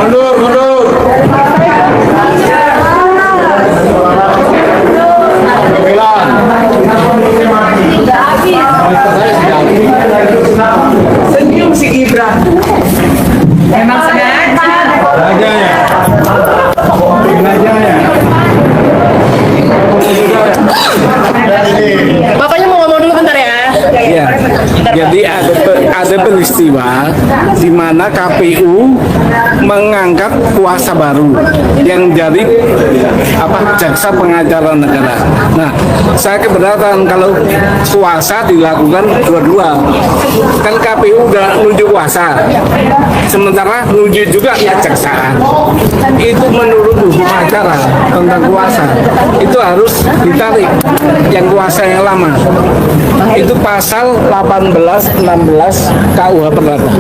Mundur. Senyum si Gibran. Emang sengaja. Bapaknya mau ngomong dulu bentar ya. Ya, jadi ada peristiwa di mana KPU mengangkat kuasa baru yang jadi jaksa pengacara negara. Nah, saya keberatan kalau kuasa dilakukan dua-dua. Kan KPU udah nunjuk kuasa, sementara nunjuk juga kejaksaan. Itu menurut hukum acara tentang kuasa itu harus ditarik yang kuasa yang lama. Itu pasal 18, 16 KUH Perdata.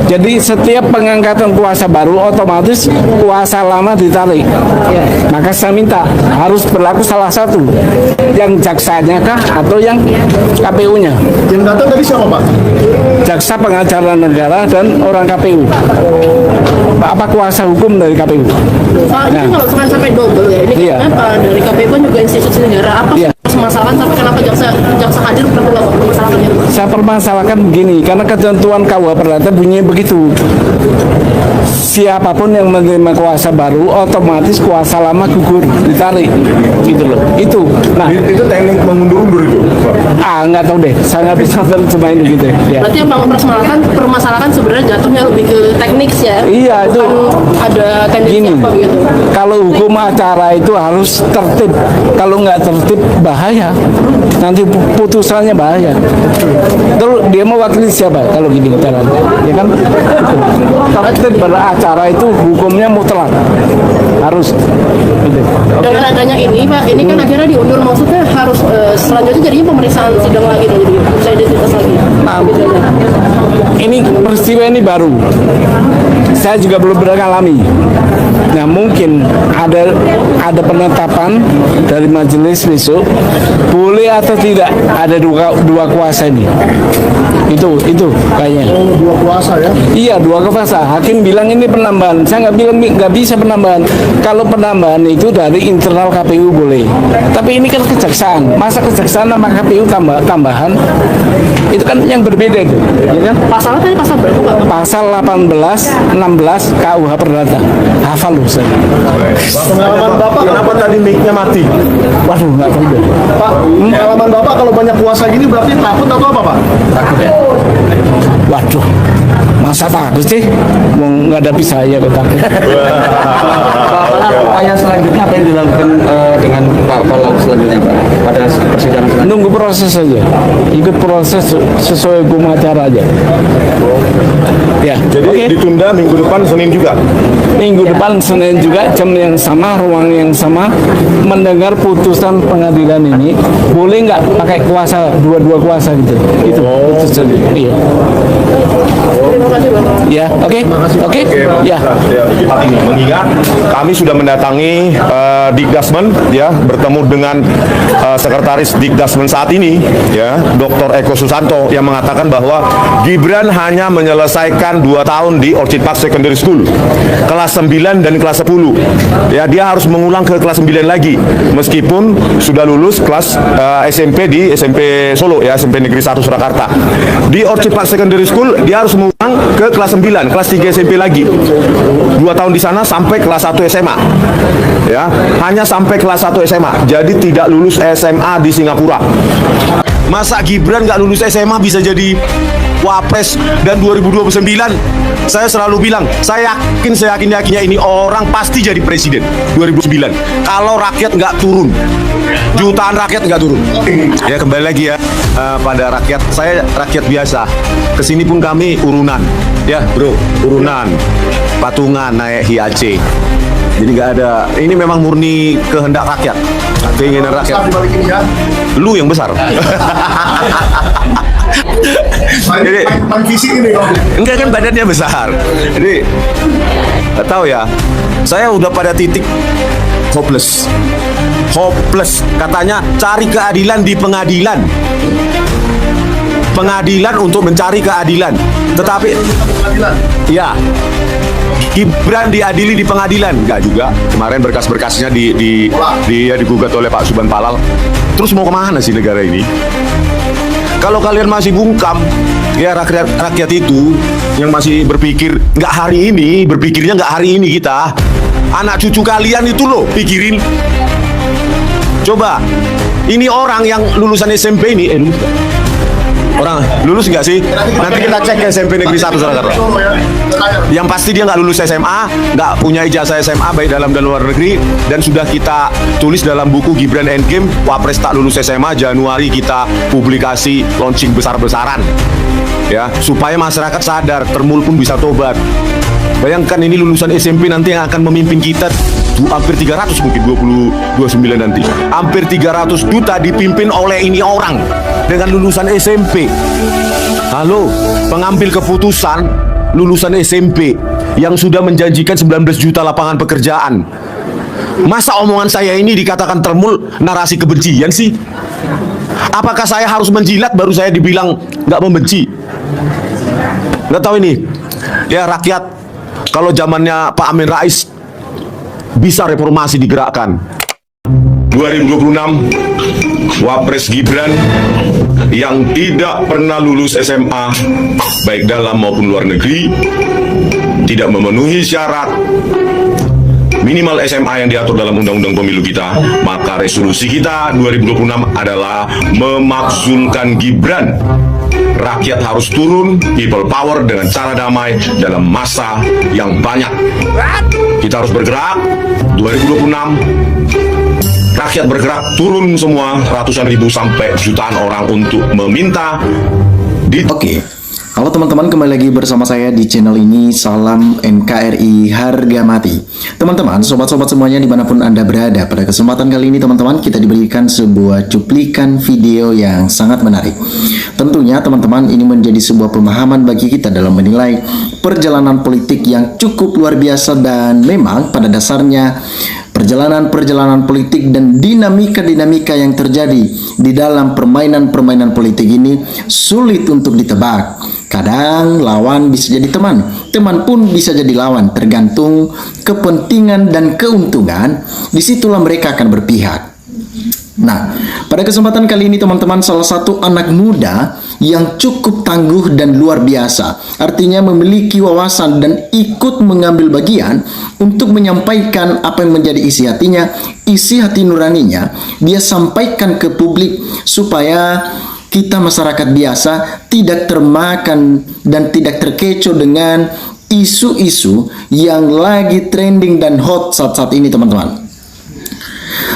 Jadi setiap pengangkatan kuasa baru otomatis kuasa lama ditarik. Maka saya minta harus berlaku salah satu, yang jaksanya kah atau yang KPU-nya. Yang datang tadi siapa, Pak? Jaksa pengacara negara dan orang KPU. Apa kuasa hukum dari KPU? Ini kalau sampai double ya. Ini kenapa dari KPU kan juga institusi negara, apa permasalahan sampai kenapa jaksa hadir permasalahannya? Saya permasalahkan begini, karena ketentuan KUH Perdata bunyinya begitu. Siapapun yang menerima kuasa baru otomatis kuasa lama gugur, ditarik, gitu loh. Itu. Nah, itu teknik mengundur-undur itu, Pak. Nggak tahu deh, saya nggak bisa terjemah ini gitu ya. Berarti yang permasalahan sebenarnya jatuhnya lebih ke teknik ya. Iya, itu ada tendensi apa gitu. Kalau hukum acara itu harus tertib. Kalau nggak tertib bahaya. Nanti putusannya bahaya. Terus dia mewakili siapa kalau gini caranya? Ya kan? Tertib beracara itu hukumnya mutlak. Harus. Gitu. Dengan adanya ini, Pak, ini kan akhirnya diundur, maksudnya harus selanjutnya jadinya pemeriksaan sidang lagi nih, jadi bisa identitas lagi. Ini peristiwa ini baru. Saya juga belum pernah alami. Nah, mungkin ada penetapan dari majelis besok boleh atau tidak ada dua kuasa ini. Itu kayaknya. Dua kuasa ya? Iya, dua kuasa. Hakim bilang ini penambahan. Saya nggak bilang nggak bisa penambahan. Kalau penambahan itu dari internal KPU boleh. Tapi ini kan kejaksaan. Masa kejaksaan sama KPU tambahan? Itu kan yang berbeda itu. Ya kan? Pasalnya tadi pasal berapa, Pak? Pasal 18, 16 KUH Perdata. Hafal loh saya. Pengalaman Bapak kenapa tadi mic-nya mati? Waduh, nggak tahu deh. Pak, pengalaman Bapak kalau banyak kuasa gini berarti takut atau apa, Pak? Takut ya? Waduh, masa takut sih? Mau ngadapi saya kok takut. Upaya selanjutnya apa yang dilakukan dengan Pak Pala selanjutnya, Pak? Pada persidangan selanjutnya? Nunggu proses saja. Ikut proses sesuai hukum acara aja. Ya. Jadi ditunda minggu depan Senin juga? Minggu depan Senin juga, jam yang sama, ruang yang sama, mendengar putusan pengadilan ini. Boleh nggak pakai kuasa, dua kuasa gitu. Itu saja. Iya. Terima kasih, Bapak. Ya, oke. Ya. Mengingat kami sudah mendatangi Dikdasmen, ya, bertemu dengan Sekretaris Dikdasmen saat ini, ya, Dr. Eko Susanto, yang mengatakan bahwa Gibran hanya menyelesaikan 2 tahun di Orchid Park Secondary School, kelas 9 dan kelas 10. Ya, dia harus mengulang ke kelas 9 lagi, meskipun sudah lulus kelas SMP di SMP Solo, ya, SMP Negeri 1 Surakarta. Di Orchid Park Secondary School dia harus mengulang ke kelas 9, kelas 3 SMP lagi. 2 tahun di sana sampai kelas 1 SMA. Ya, hanya sampai kelas 1 SMA. Jadi tidak lulus SMA di Singapura. Masa Gibran nggak lulus SMA bisa jadi Wapres, dan 2029 saya selalu bilang, saya yakinnya ini orang pasti jadi presiden 2009 kalau rakyat nggak turun, jutaan rakyat nggak turun. Ya, kembali lagi ya pada rakyat. Saya rakyat biasa, kesini pun kami urunan, ya bro, urunan patungan naik hiace. Jadi nggak ada, ini memang murni kehendak rakyat, keinginan rakyat. Lu yang besar. Jadi fisik ini kok. Enggak, kan badannya besar. Jadi nggak tahu ya. Saya udah pada titik hopeless. Katanya cari keadilan di pengadilan. pengadilan untuk mencari keadilan. Tetapi ya, Gibran diadili di pengadilan enggak juga. Kemarin berkas-berkasnya digugat oleh Pak Subhan Palal. Terus mau kemana sih negara ini? Kalau kalian masih bungkam, ya rakyat itu yang masih berpikir nggak hari ini, berpikirnya nggak hari ini kita. Anak cucu kalian itu loh pikirin. Coba, ini orang yang lulusan SMP ini, orang lulus nggak sih? Nanti kita cek ke SMP Negeri 1 saudara. Yang pasti dia nggak lulus SMA, nggak punya ijazah SMA baik dalam dan luar negeri, dan sudah kita tulis dalam buku Gibran Endgame, Wapres tak lulus SMA, Januari kita publikasi launching besar-besaran, ya supaya masyarakat sadar, Termul pun bisa tobat. Bayangkan ini lulusan SMP nanti yang akan memimpin kita, hampir 300 mungkin 29 nanti. Hampir 300 juta dipimpin oleh ini orang dengan lulusan SMP. Halo, pengambil keputusan lulusan SMP yang sudah menjanjikan 19 juta lapangan pekerjaan. Masa omongan saya ini dikatakan Termul narasi kebencian sih? Apakah saya harus menjilat baru saya dibilang nggak membenci? Nggak tahu ini. Ya rakyat, kalau zamannya Pak Amin Rais bisa reformasi digerakkan. 2026 Wapres Gibran yang tidak pernah lulus SMA baik dalam maupun luar negeri, tidak memenuhi syarat minimal SMA yang diatur dalam Undang-Undang Pemilu kita, maka resolusi kita 2026 adalah memakzulkan Gibran. Rakyat harus turun, people power dengan cara damai dalam masa yang banyak. Kita harus bergerak 2026. Rakyat bergerak, turun semua, ratusan ribu sampai jutaan orang untuk meminta Oke, halo teman-teman, kembali lagi bersama saya di channel ini. Salam NKRI harga mati. Teman-teman, sobat-sobat semuanya dimanapun Anda berada, pada kesempatan kali ini teman-teman kita diberikan sebuah cuplikan video yang sangat menarik. Tentunya teman-teman ini menjadi sebuah pemahaman bagi kita dalam menilai perjalanan politik yang cukup luar biasa, dan memang pada dasarnya perjalanan politik dan dinamika-dinamika yang terjadi di dalam permainan politik ini sulit untuk ditebak. Kadang lawan bisa jadi teman, teman pun bisa jadi lawan, tergantung kepentingan dan keuntungan. Disitulah mereka akan berpihak. Nah, pada kesempatan kali ini teman-teman, salah satu anak muda yang cukup tangguh dan luar biasa, artinya memiliki wawasan dan ikut mengambil bagian untuk menyampaikan apa yang menjadi isi hatinya, isi hati nuraninya, dia sampaikan ke publik supaya kita masyarakat biasa tidak termakan dan tidak terkecoh dengan isu-isu yang lagi trending dan hot saat-saat ini teman-teman.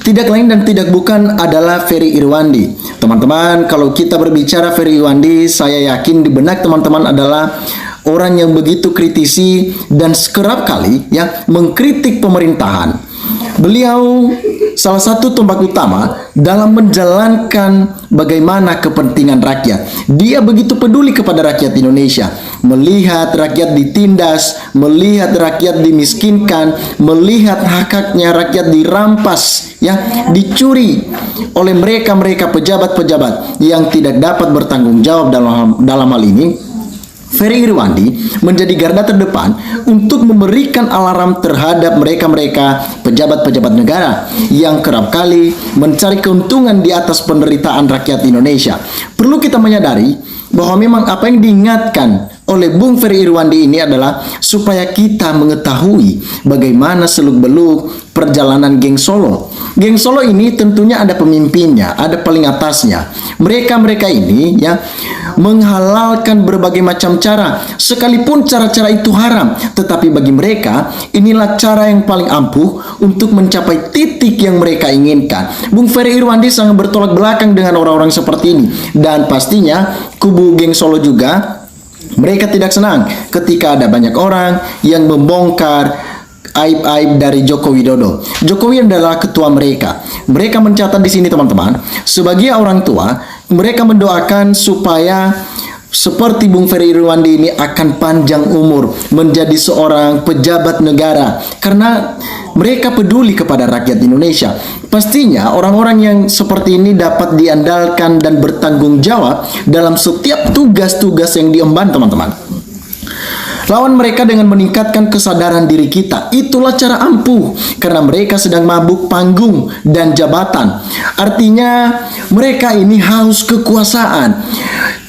Tidak lain dan tidak bukan adalah Ferry Irwandi. Teman-teman, kalau kita berbicara Ferry Irwandi, saya yakin di benak teman-teman adalah orang yang begitu kritisi dan kerap kali ya mengkritik pemerintahan. Beliau salah satu tombak utama dalam menjalankan bagaimana kepentingan rakyat. Dia begitu peduli kepada rakyat Indonesia, melihat rakyat ditindas, melihat rakyat dimiskinkan, melihat hak-haknya rakyat dirampas, ya, dicuri oleh mereka pejabat-pejabat yang tidak dapat bertanggung jawab dalam hal ini. Ferry Irwandi menjadi garda terdepan untuk memberikan alarm terhadap mereka pejabat-pejabat negara yang kerap kali mencari keuntungan di atas penderitaan rakyat Indonesia. Perlu kita menyadari bahwa memang apa yang diingatkan oleh Bung Ferry Irwandi ini adalah supaya kita mengetahui bagaimana seluk-beluk perjalanan geng Solo. Geng Solo ini tentunya ada pemimpinnya, ada paling atasnya. Mereka ini ya menghalalkan berbagai macam cara, sekalipun cara-cara itu haram, tetapi bagi mereka inilah cara yang paling ampuh untuk mencapai titik yang mereka inginkan. Bung Ferry Irwandi sangat bertolak belakang dengan orang-orang seperti ini, dan pastinya kubu geng Solo juga mereka tidak senang ketika ada banyak orang yang membongkar aib-aib dari Joko Widodo. Jokowi adalah ketua mereka. Mereka mencatat di sini teman-teman, sebagai orang tua, mereka mendoakan supaya seperti Bung Ferry Irwandi ini akan panjang umur menjadi seorang pejabat negara karena mereka peduli kepada rakyat Indonesia. Pastinya orang-orang yang seperti ini dapat diandalkan dan bertanggung jawab dalam setiap tugas-tugas yang diemban, teman-teman. Lawan mereka dengan meningkatkan kesadaran diri kita. Itulah cara ampuh, karena mereka sedang mabuk panggung dan jabatan. Artinya mereka ini haus kekuasaan.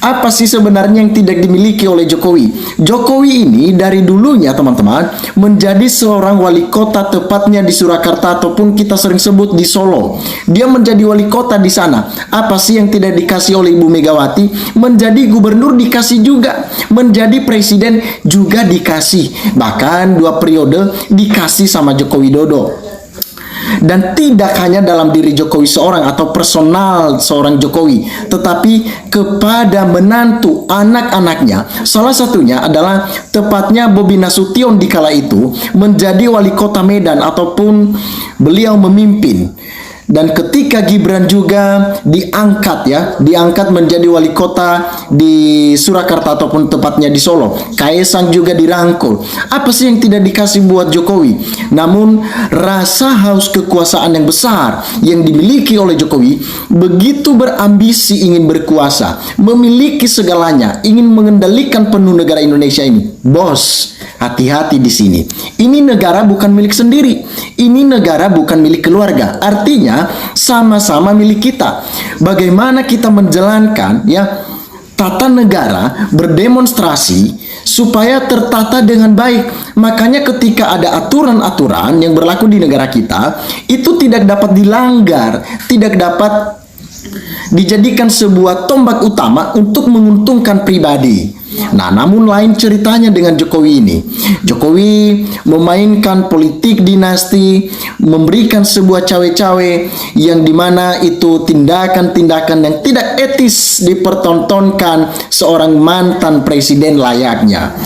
Apa sih sebenarnya yang tidak dimiliki oleh Jokowi? Jokowi ini dari dulunya, teman-teman, menjadi seorang wali kota, tepatnya di Surakarta ataupun kita sering sebut di Solo. Dia menjadi wali kota di sana. Apa sih yang tidak dikasih oleh Ibu Megawati? Menjadi gubernur dikasih juga, menjadi presiden juga dikasih. Bahkan 2 periode dikasih sama Joko Widodo. Dan tidak hanya dalam diri Jokowi seorang atau personal seorang Jokowi, tetapi kepada menantu anak-anaknya. Salah satunya adalah tepatnya Bobi Nasution di kala itu menjadi wali kota Medan ataupun beliau memimpin. Dan ketika Gibran juga diangkat menjadi wali kota di Surakarta ataupun tepatnya di Solo, Kaesang juga dirangkul. Apa sih yang tidak dikasih buat Jokowi? Namun rasa haus kekuasaan yang besar yang dimiliki oleh Jokowi, begitu berambisi ingin berkuasa, memiliki segalanya, ingin mengendalikan penuh negara Indonesia ini. Bos, hati-hati di sini. Ini negara bukan milik sendiri. Ini negara bukan milik keluarga. Artinya sama-sama milik kita. Bagaimana kita menjalankan tata negara, berdemonstrasi supaya tertata dengan baik. Makanya ketika ada aturan-aturan yang berlaku di negara kita, itu tidak dapat dilanggar, tidak dapat dijadikan sebuah tombak utama untuk menguntungkan pribadi. Nah, namun lain ceritanya dengan Jokowi ini. Jokowi memainkan politik dinasti, memberikan sebuah cawe-cawe yang dimana itu tindakan-tindakan yang tidak etis dipertontonkan seorang mantan presiden layaknya.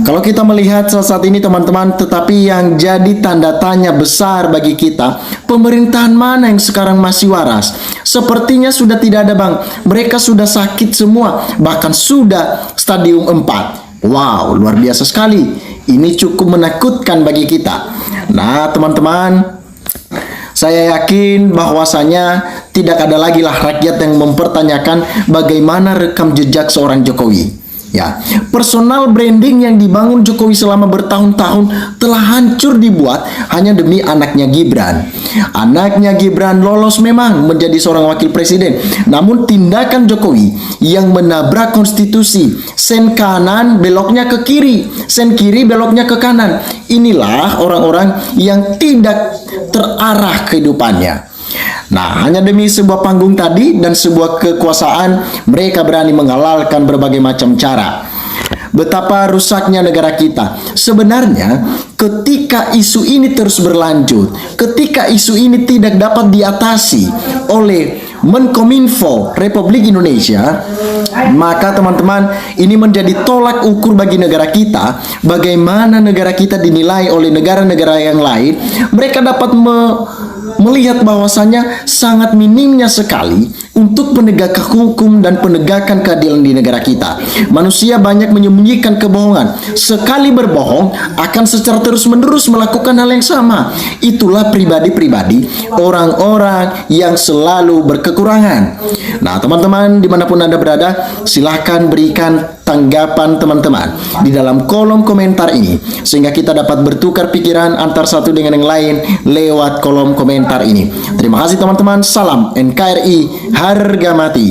Kalau kita melihat saat ini, teman-teman, tetapi yang jadi tanda tanya besar bagi kita, pemerintahan mana yang sekarang masih waras? Sepertinya sudah tidak ada, Bang. Mereka sudah sakit semua, bahkan sudah stadium 4. Wow, luar biasa sekali. Ini cukup menakutkan bagi kita. Nah, teman-teman, saya yakin bahwasanya tidak ada lagi lah rakyat yang mempertanyakan bagaimana rekam jejak seorang Jokowi. Personal branding yang dibangun Jokowi selama bertahun-tahun telah hancur dibuat hanya demi anaknya Gibran. Anaknya Gibran lolos memang menjadi seorang wakil presiden, namun tindakan Jokowi yang menabrak konstitusi, sen kanan beloknya ke kiri, sen kiri beloknya ke kanan. Inilah orang-orang yang tidak terarah kehidupannya. Nah, hanya demi sebuah panggung tadi dan sebuah kekuasaan, mereka berani menghalalkan berbagai macam cara. Betapa rusaknya negara kita. Sebenarnya, ketika isu ini terus berlanjut, ketika isu ini tidak dapat diatasi oleh Menkominfo Republik Indonesia, maka teman-teman, ini menjadi tolak ukur bagi negara kita. Bagaimana negara kita dinilai oleh negara-negara yang lain, mereka dapat melihat bahwasannya sangat minimnya sekali untuk penegakan hukum dan penegakan keadilan di negara kita. Manusia banyak menyembunyikan kebohongan. Sekali berbohong akan secara terus-menerus melakukan hal yang sama. Itulah pribadi-pribadi orang-orang yang selalu berkekurangan. Nah, teman-teman, dimanapun Anda berada, silahkan berikan tanggapan teman-teman di dalam kolom komentar ini, sehingga kita dapat bertukar pikiran antar satu dengan yang lain lewat kolom komentar ini. Terima kasih teman-teman. Salam NKRI harga mati.